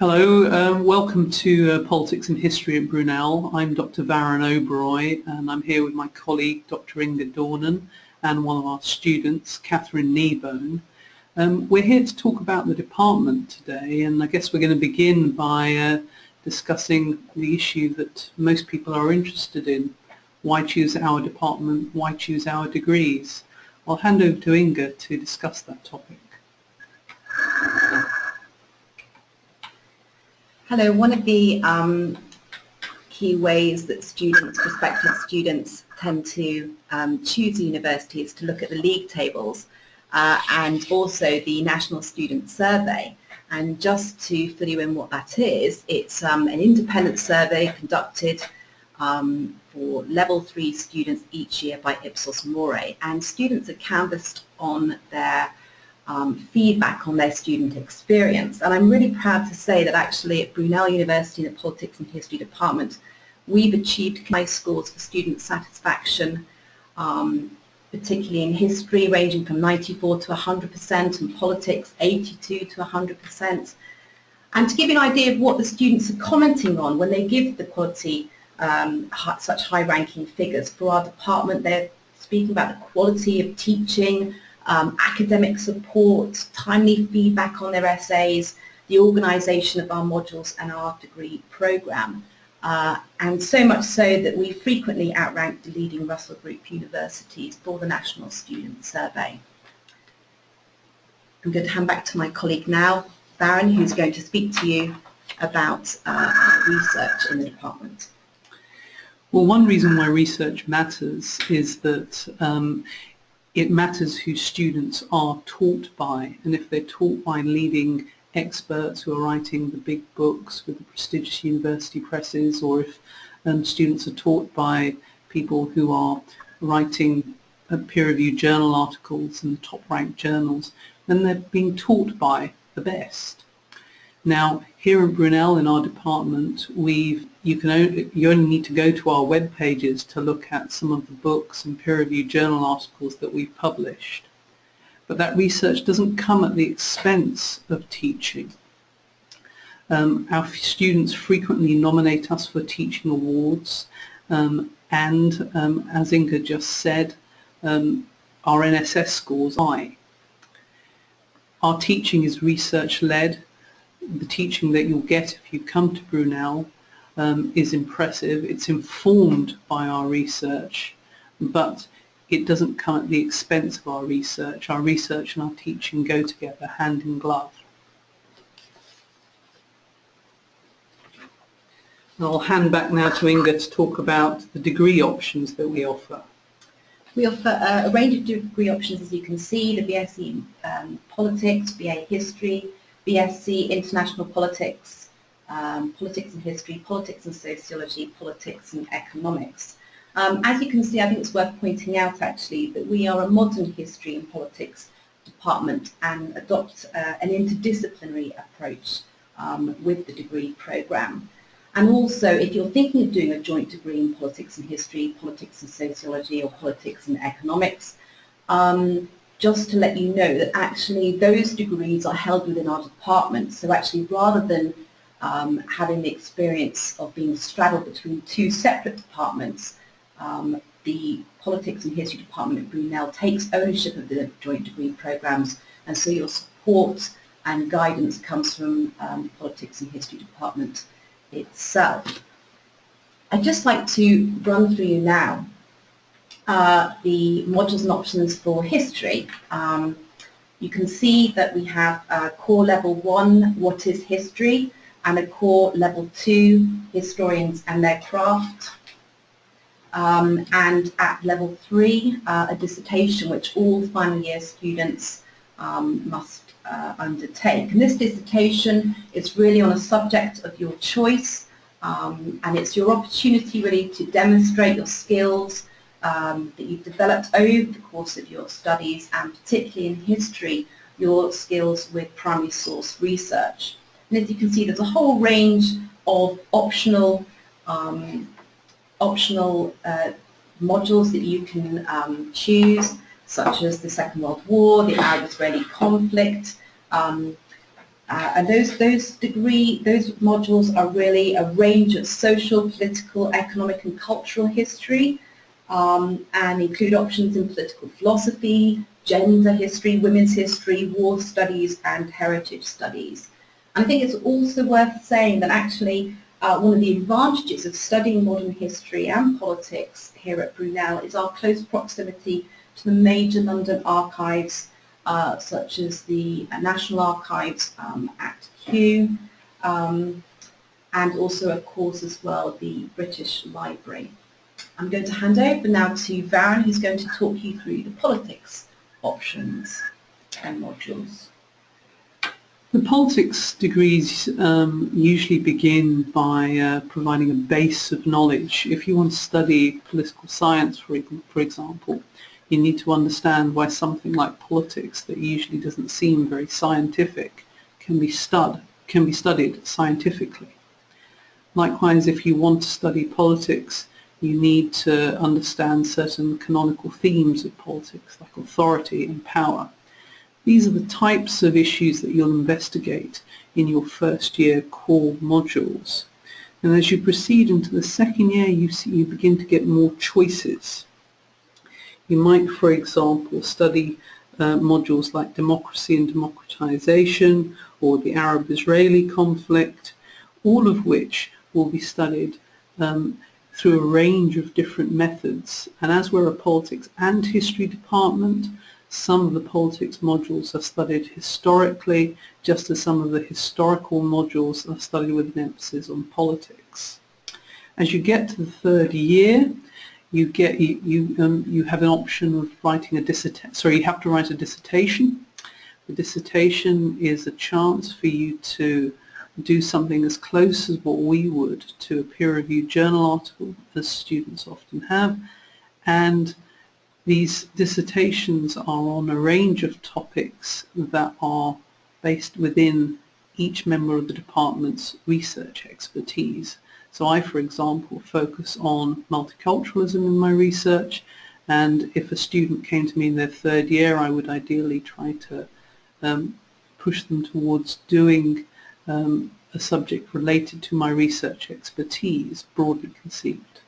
Hello, welcome to Politics and History at Brunel. I'm Dr. Varun Oberoi and I'm here with my colleague Dr. Inga Dornan and one of our students, Katherine Kneebone. We're here to talk about the department today, and I guess we're going to begin by discussing the issue that most people are interested in. Why choose our department? Why choose our degrees? I'll hand over to Inga to discuss that topic. Hello. One of the key ways that prospective students tend to choose a university is to look at the league tables and also the National Student Survey. And just to fill you in what that is, it's an independent survey conducted for level 3 students each year by Ipsos Mori, and students are canvassed on their feedback on their student experience. And I'm really proud to say that actually at Brunel University in the Politics and History department, we've achieved high scores for student satisfaction, particularly in history, ranging from 94 to 100%, and politics 82 to 100%. And to give you an idea of what the students are commenting on when they give the quality such high-ranking figures for our department, they're speaking about the quality of teaching, academic support, timely feedback on their essays, the organisation of our modules and our degree programme, and so much so that we frequently outrank the leading Russell Group universities for the National Student Survey. I'm going to hand back to my colleague now, Varun, who's going to speak to you about research in the department. Well, one reason why research matters is that it matters who students are taught by, and if they're taught by leading experts who are writing the big books with the prestigious university presses, or if students are taught by people who are writing peer-reviewed journal articles in the top-ranked journals, then they're being taught by the best. Now, here at Brunel in our department, you only need to go to our web pages to look at some of the books and peer-reviewed journal articles that we've published. But that research doesn't come at the expense of teaching. Our students frequently nominate us for teaching awards, and as Inga just said, our NSS scores are high. Our teaching is research-led. The teaching that you'll get if you come to Brunel is impressive. It's informed by our research, but it doesn't come at the expense of our research. Our research and our teaching go together hand in glove. I'll hand back now to Inga to talk about the degree options that we offer. We offer a range of degree options, as you can see: the BSc Politics, BA History, BSc International Politics, Politics and History, Politics and Sociology, Politics and Economics. As you can see, I think it's worth pointing out actually that we are a modern history and politics department and adopt an interdisciplinary approach with the degree programme. And also, if you're thinking of doing a joint degree in politics and history, politics and sociology, or politics and economics, just to let you know that actually those degrees are held within our department. So actually, rather than having the experience of being straddled between two separate departments, the Politics and History department at Brunel takes ownership of the joint degree programmes, and so your support and guidance comes from the Politics and History department itself. I'd just like to run through you now the modules and options for history. You can see that we have core level 1, what is history, and a core level 2, historians and their craft. And at level 3, a dissertation which all final year students must undertake. And this dissertation is really on a subject of your choice, and it's your opportunity really to demonstrate your skills that you've developed over the course of your studies, and particularly in history, your skills with primary source research. And as you can see, there's a whole range of optional modules that you can choose, such as the Second World War, the Arab-Israeli conflict, And those modules are really a range of social, political, economic and cultural history, and include options in political philosophy, gender history, women's history, war studies and heritage studies. And I think it's also worth saying that actually one of the advantages of studying modern history and politics here at Brunel is our close proximity to the major London archives, such as the National Archives at Kew, and also, of course, as well, the British Library. I'm going to hand over now to Varun, who's going to talk you through the politics options and modules. The politics degrees usually begin by providing a base of knowledge. If you want to study political science, for example, you need to understand why something like politics that usually doesn't seem very scientific can be studied scientifically. Likewise, if you want to study politics, you need to understand certain canonical themes of politics, like authority and power. These are the types of issues that you'll investigate in your first year core modules. And as you proceed into the second year, you begin to get more choices. You might, for example, study modules like democracy and democratization or the Arab-Israeli conflict, all of which will be studied through a range of different methods. And as we're a politics and history department, some of the politics modules are studied historically, just as some of the historical modules are studied with an emphasis on politics. As you get to the third year, you have an option of writing a dissertation. Sorry, you have to write a dissertation. The dissertation is a chance for you to do something as close as what we would to a peer-reviewed journal article, as students often have, and these dissertations are on a range of topics that are based within each member of the department's research expertise. So I, for example, focus on multiculturalism in my research, and if a student came to me in their third year, I would ideally try to push them towards doing a subject related to my research expertise, broadly conceived.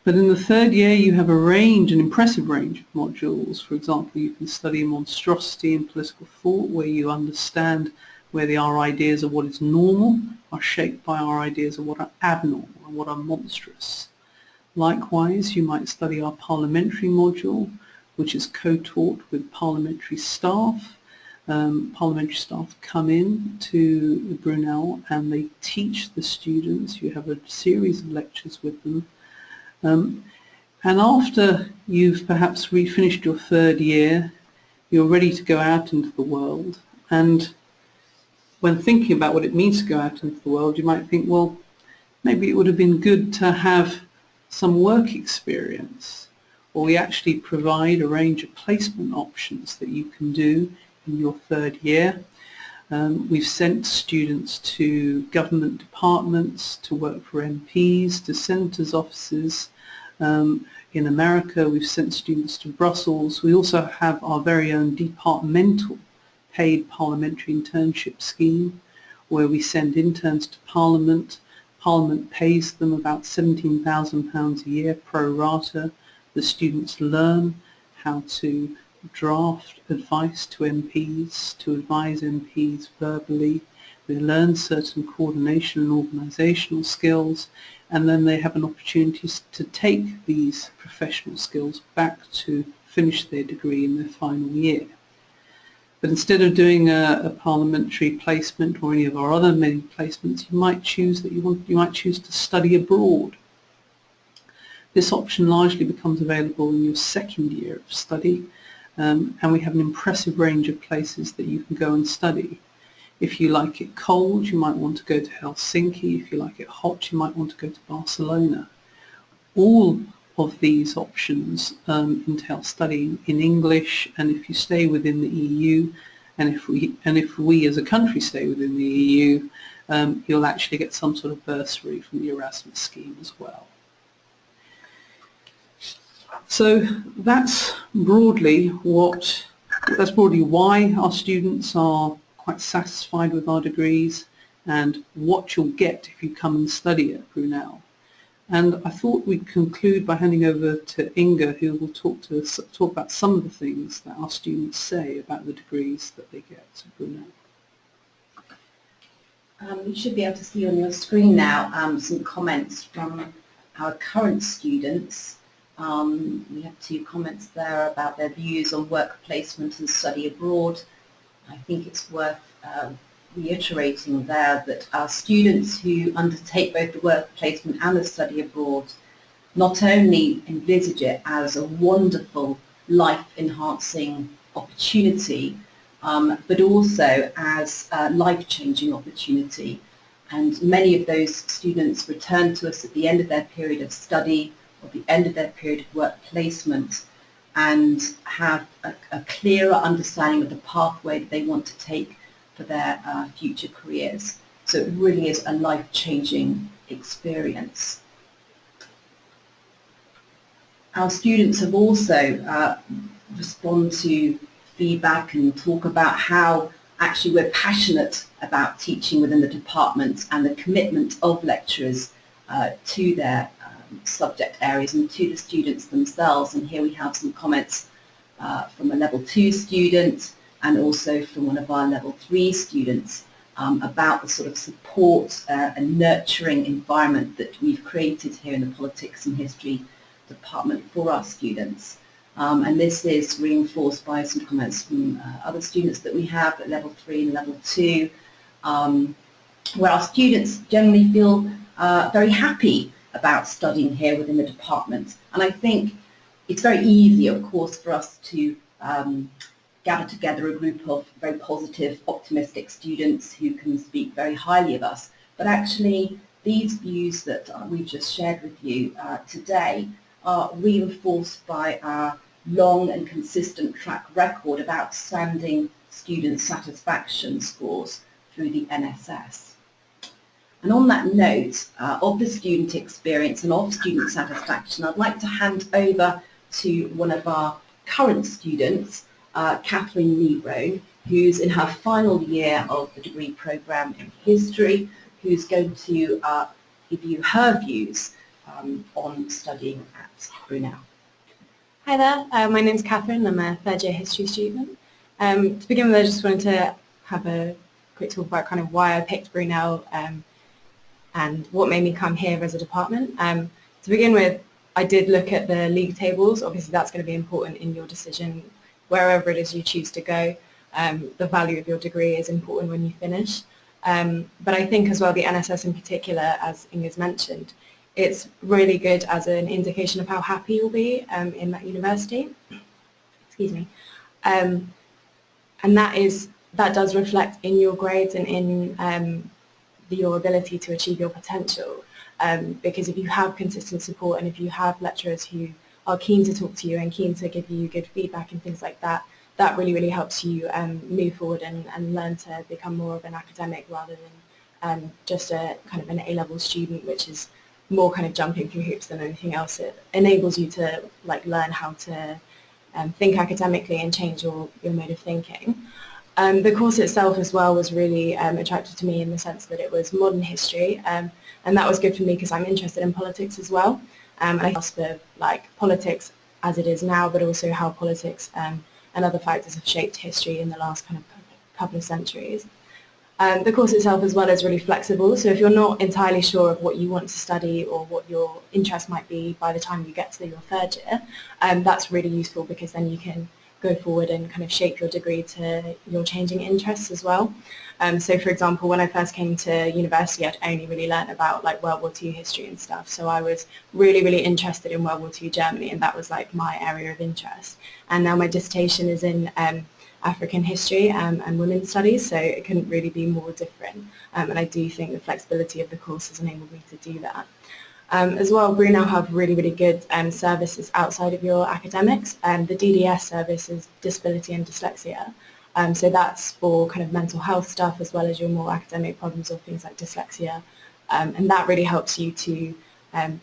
But in the third year, you have an impressive range of modules. For example, you can study monstrosity in political thought, where you understand where our ideas of what is normal are shaped by our ideas of what are abnormal and what are monstrous. Likewise, you might study our parliamentary module, which is co-taught with parliamentary staff. Parliamentary staff come in to Brunel and they teach the students. You have a series of lectures with them. And after you've perhaps finished your third year, you're ready to go out into the world. And when thinking about what it means to go out into the world, you might think, well, maybe it would have been good to have some work experience. Or we actually provide a range of placement options that you can do in your third year. We've sent students to government departments to work for MPs, to senators' offices. In America, we've sent students to Brussels. We also have our very own departmental paid parliamentary internship scheme, where we send interns to Parliament. Parliament pays them about £17,000 a year pro rata. The students learn how to draft advice to MPs, to advise MPs verbally. They learn certain coordination and organisational skills, and then they have an opportunity to take these professional skills back to finish their degree in their final year. But instead of doing a parliamentary placement or any of our other many placements, you might choose to study abroad. This option largely becomes available in your second year of study, and we have an impressive range of places that you can go and study. If you like it cold, you might want to go to Helsinki. If you like it hot, you might want to go to Barcelona. All of these options entail studying in English, and if you stay within the EU, and if we as a country stay within the EU, you'll actually get some sort of bursary from the Erasmus scheme as well. So that's broadly why our students are quite satisfied with our degrees and what you'll get if you come and study at Brunel. And I thought we'd conclude by handing over to Inga, who will talk about some of the things that our students say about the degrees that they get at Brunel. You should be able to see on your screen now some comments from our current students. We have 2 comments there about their views on work placement and study abroad. I think it's worth reiterating there that our students who undertake both the work placement and the study abroad not only envisage it as a wonderful life-enhancing opportunity, but also as a life-changing opportunity. And many of those students return to us at the end of their period of study or the end of their period of work placement and have a clearer understanding of the pathway that they want to take for their future careers. So it really is a life-changing experience. Our students have also responded to feedback and talk about how actually we're passionate about teaching within the department and the commitment of lecturers to their subject areas and to the students themselves. And here we have some comments from a level 2 student and also from one of our level 3 students about the sort of support and nurturing environment that we've created here in the Politics and History department for our students. And this is reinforced by some comments from other students that we have at level 3 and level 2, where our students generally feel very happy about studying here within the department. And I think it's very easy, of course, for us to gather together a group of very positive, optimistic students who can speak very highly of us. But actually, these views that we've just shared with you today are reinforced by our long and consistent track record of outstanding student satisfaction scores through the NSS. And on that note of the student experience and of student satisfaction, I'd like to hand over to one of our current students, Katherine Nebro, who's in her final year of the degree programme in history, who's going to give you her views on studying at Brunel. Hi there, my name's Katherine. I'm a third year history student. To begin with, I just wanted to have a quick talk about kind of why I picked Brunel and what made me come here as a department. To begin with, I did look at the league tables. Obviously that's going to be important in your decision wherever it is you choose to go. The value of your degree is important when you finish. But I think as well the NSS in particular, as Inga's mentioned, it's really good as an indication of how happy you'll be in that university. Excuse me. And that does reflect in your grades and in your ability to achieve your potential. Because if you have consistent support and if you have lecturers who are keen to talk to you and keen to give you good feedback and things like that, that really, really helps you move forward and learn to become more of an academic rather than just a kind of an A-level student, which is more kind of jumping through hoops than anything else. It enables you to learn how to think academically and change your mode of thinking. The course itself as well was really attractive to me in the sense that it was modern history, and that was good for me because I'm interested in politics as well. And I asked for politics as it is now, but also how politics and other factors have shaped history in the last kind of couple of centuries. The course itself as well is really flexible, so if you're not entirely sure of what you want to study or what your interest might be by the time you get to your third year, that's really useful because then you can go forward and kind of shape your degree to your changing interests as well. So for example, when I first came to university, I'd only really learnt about World War II history and stuff, so I was really, really interested in World War II Germany, and that was my area of interest. And now my dissertation is in African history and women's studies, so it couldn't really be more different. And I do think the flexibility of the course has enabled me to do that. As well, Brunel have really, really good services outside of your academics. The DDS service is disability and dyslexia. So that's for kind of mental health stuff as well as your more academic problems or things like dyslexia. And that really helps you to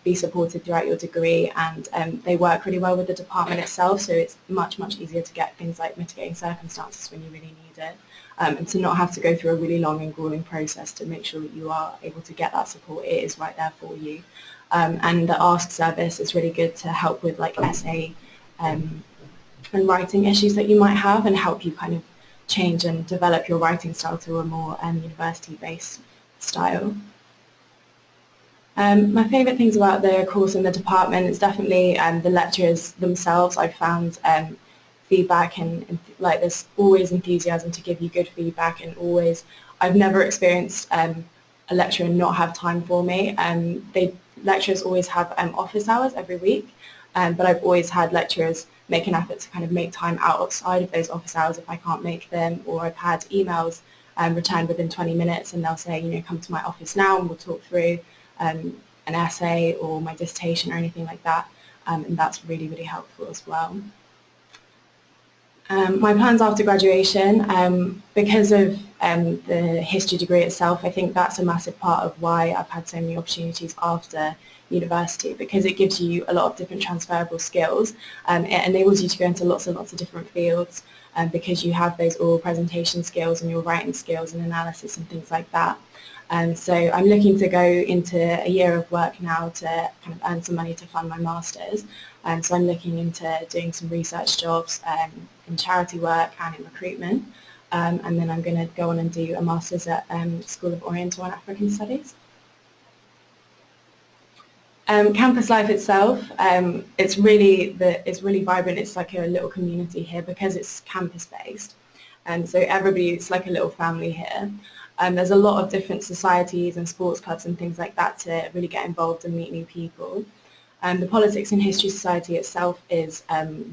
be supported throughout your degree, and they work really well with the department itself, so it's much easier to get things like mitigating circumstances when you really need it, and to not have to go through a really long and grueling process to make sure that you are able to get that support. It is right there for you. And the Ask service is really good to help with like essay and writing issues that you might have, and help you kind of change and develop your writing style to a more university-based style. My favourite things about the course in the department is definitely the lecturers themselves. I've found feedback and like there's always enthusiasm to give you good feedback, and always, I've never experienced a lecturer not have time for me. Lecturers always have office hours every week, but I've always had lecturers make an effort to kind of make time outside of those office hours if I can't make them, or I've had emails returned within 20 minutes and they'll say, you know, come to my office now and we'll talk through an essay or my dissertation or anything like that, and that's really helpful as well. My plans after graduation, because of the history degree itself, I think that's a massive part of why I've had so many opportunities after university, because it gives you a lot of different transferable skills. It enables you to go into lots and lots of different fields, because you have those oral presentation skills and your writing skills and analysis and things like that. So I'm looking to go into a year of work now to kind of earn some money to fund my master's. So I'm looking into doing some research jobs in charity work and in recruitment. And then I'm going to go on and do a master's at School of Oriental and African Studies. Campus life itself, it's really vibrant. It's like a little community here because it's campus based, and so it's like a little family here. There's a lot of different societies and sports clubs and things like that to really get involved and meet new people. The Politics and History Society itself is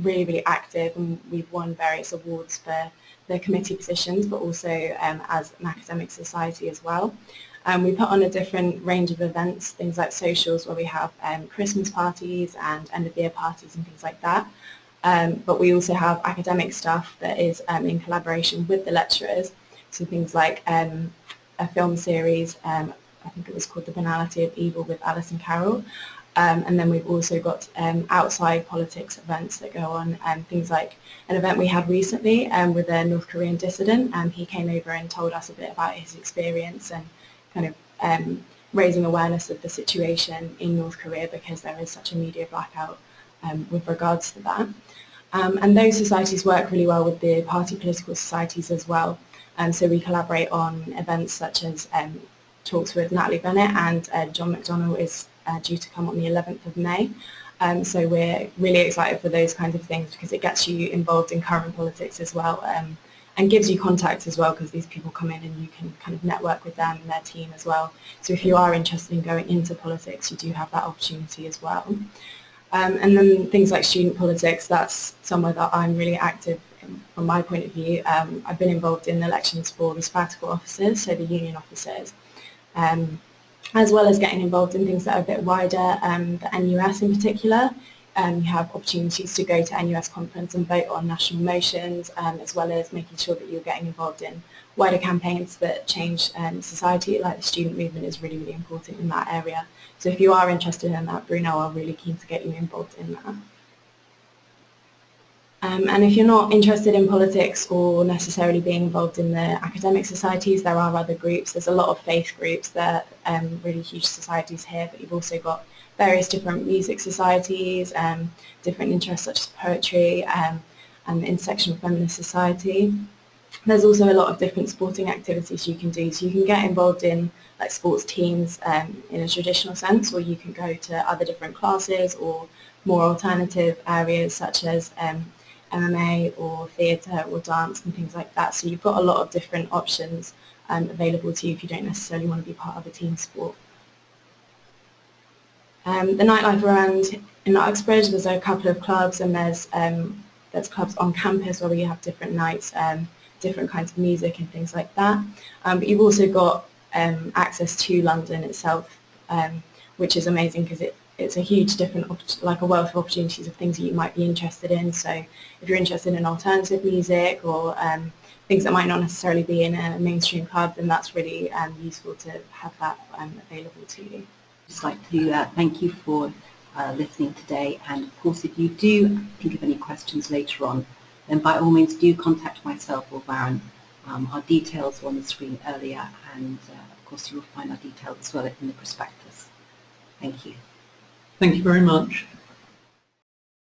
really active, and we've won various awards for the committee positions, but also as an academic society as well. We put on a different range of events, things like socials where we have Christmas parties and end of year parties and things like that. But we also have academic stuff that is in collaboration with the lecturers. So things like a film series, I think it was called The Banality of Evil with Alice and Carol. And then we've also got outside politics events that go on, things like an event we had recently with a North Korean dissident, and he came over and told us a bit about his experience and kind of raising awareness of the situation in North Korea, because there is such a media blackout with regards to that. And those societies work really well with the party political societies as well. So we collaborate on events such as talks with Natalie Bennett, and John McDonnell is due to come on the 11th of May. So we're really excited for those kinds of things, because it gets you involved in current politics as well, and gives you contacts as well, because these people come in and you can kind of network with them and their team as well. So if you are interested in going into politics, you do have that opportunity as well. And then things like student politics, that's somewhere that I'm really active in, from my point of view. I've been involved in elections for the sabbatical officers, so the union officers, as well as getting involved in things that are a bit wider, the NUS in particular. You have opportunities to go to NUS conference and vote on national motions, as well as making sure that you're getting involved in wider campaigns that change society, like the student movement is really important in that area. So if you are interested in that, Brunel are really keen to get you involved in that. And if you're not interested in politics or necessarily being involved in the academic societies, there are other groups. There's a lot of faith groups that are really huge societies here, but you've also got various different music societies, different interests such as poetry, and the Intersectional Feminist Society. There's also a lot of different sporting activities you can do. So you can get involved in like sports teams in a traditional sense, or you can go to other different classes or more alternative areas such as MMA or theatre or dance and things like that. So you've got a lot of different options available to you if you don't necessarily want to be part of a team sport. The nightlife around in Uxbridge, there's a couple of clubs, and there's clubs on campus where we have different nights, different kinds of music and things like that. But you've also got access to London itself, which is amazing because it's a huge different, like a wealth of opportunities of things that you might be interested in. So if you're interested in alternative music or things that might not necessarily be in a mainstream club, then that's really useful to have that available to you. just like to thank you for listening today, and of course if you do think of any questions later on, then by all means do contact myself or Warren. Our details were on the screen earlier, and of course you will find our details as well in the prospectus. Thank you. Thank you very much.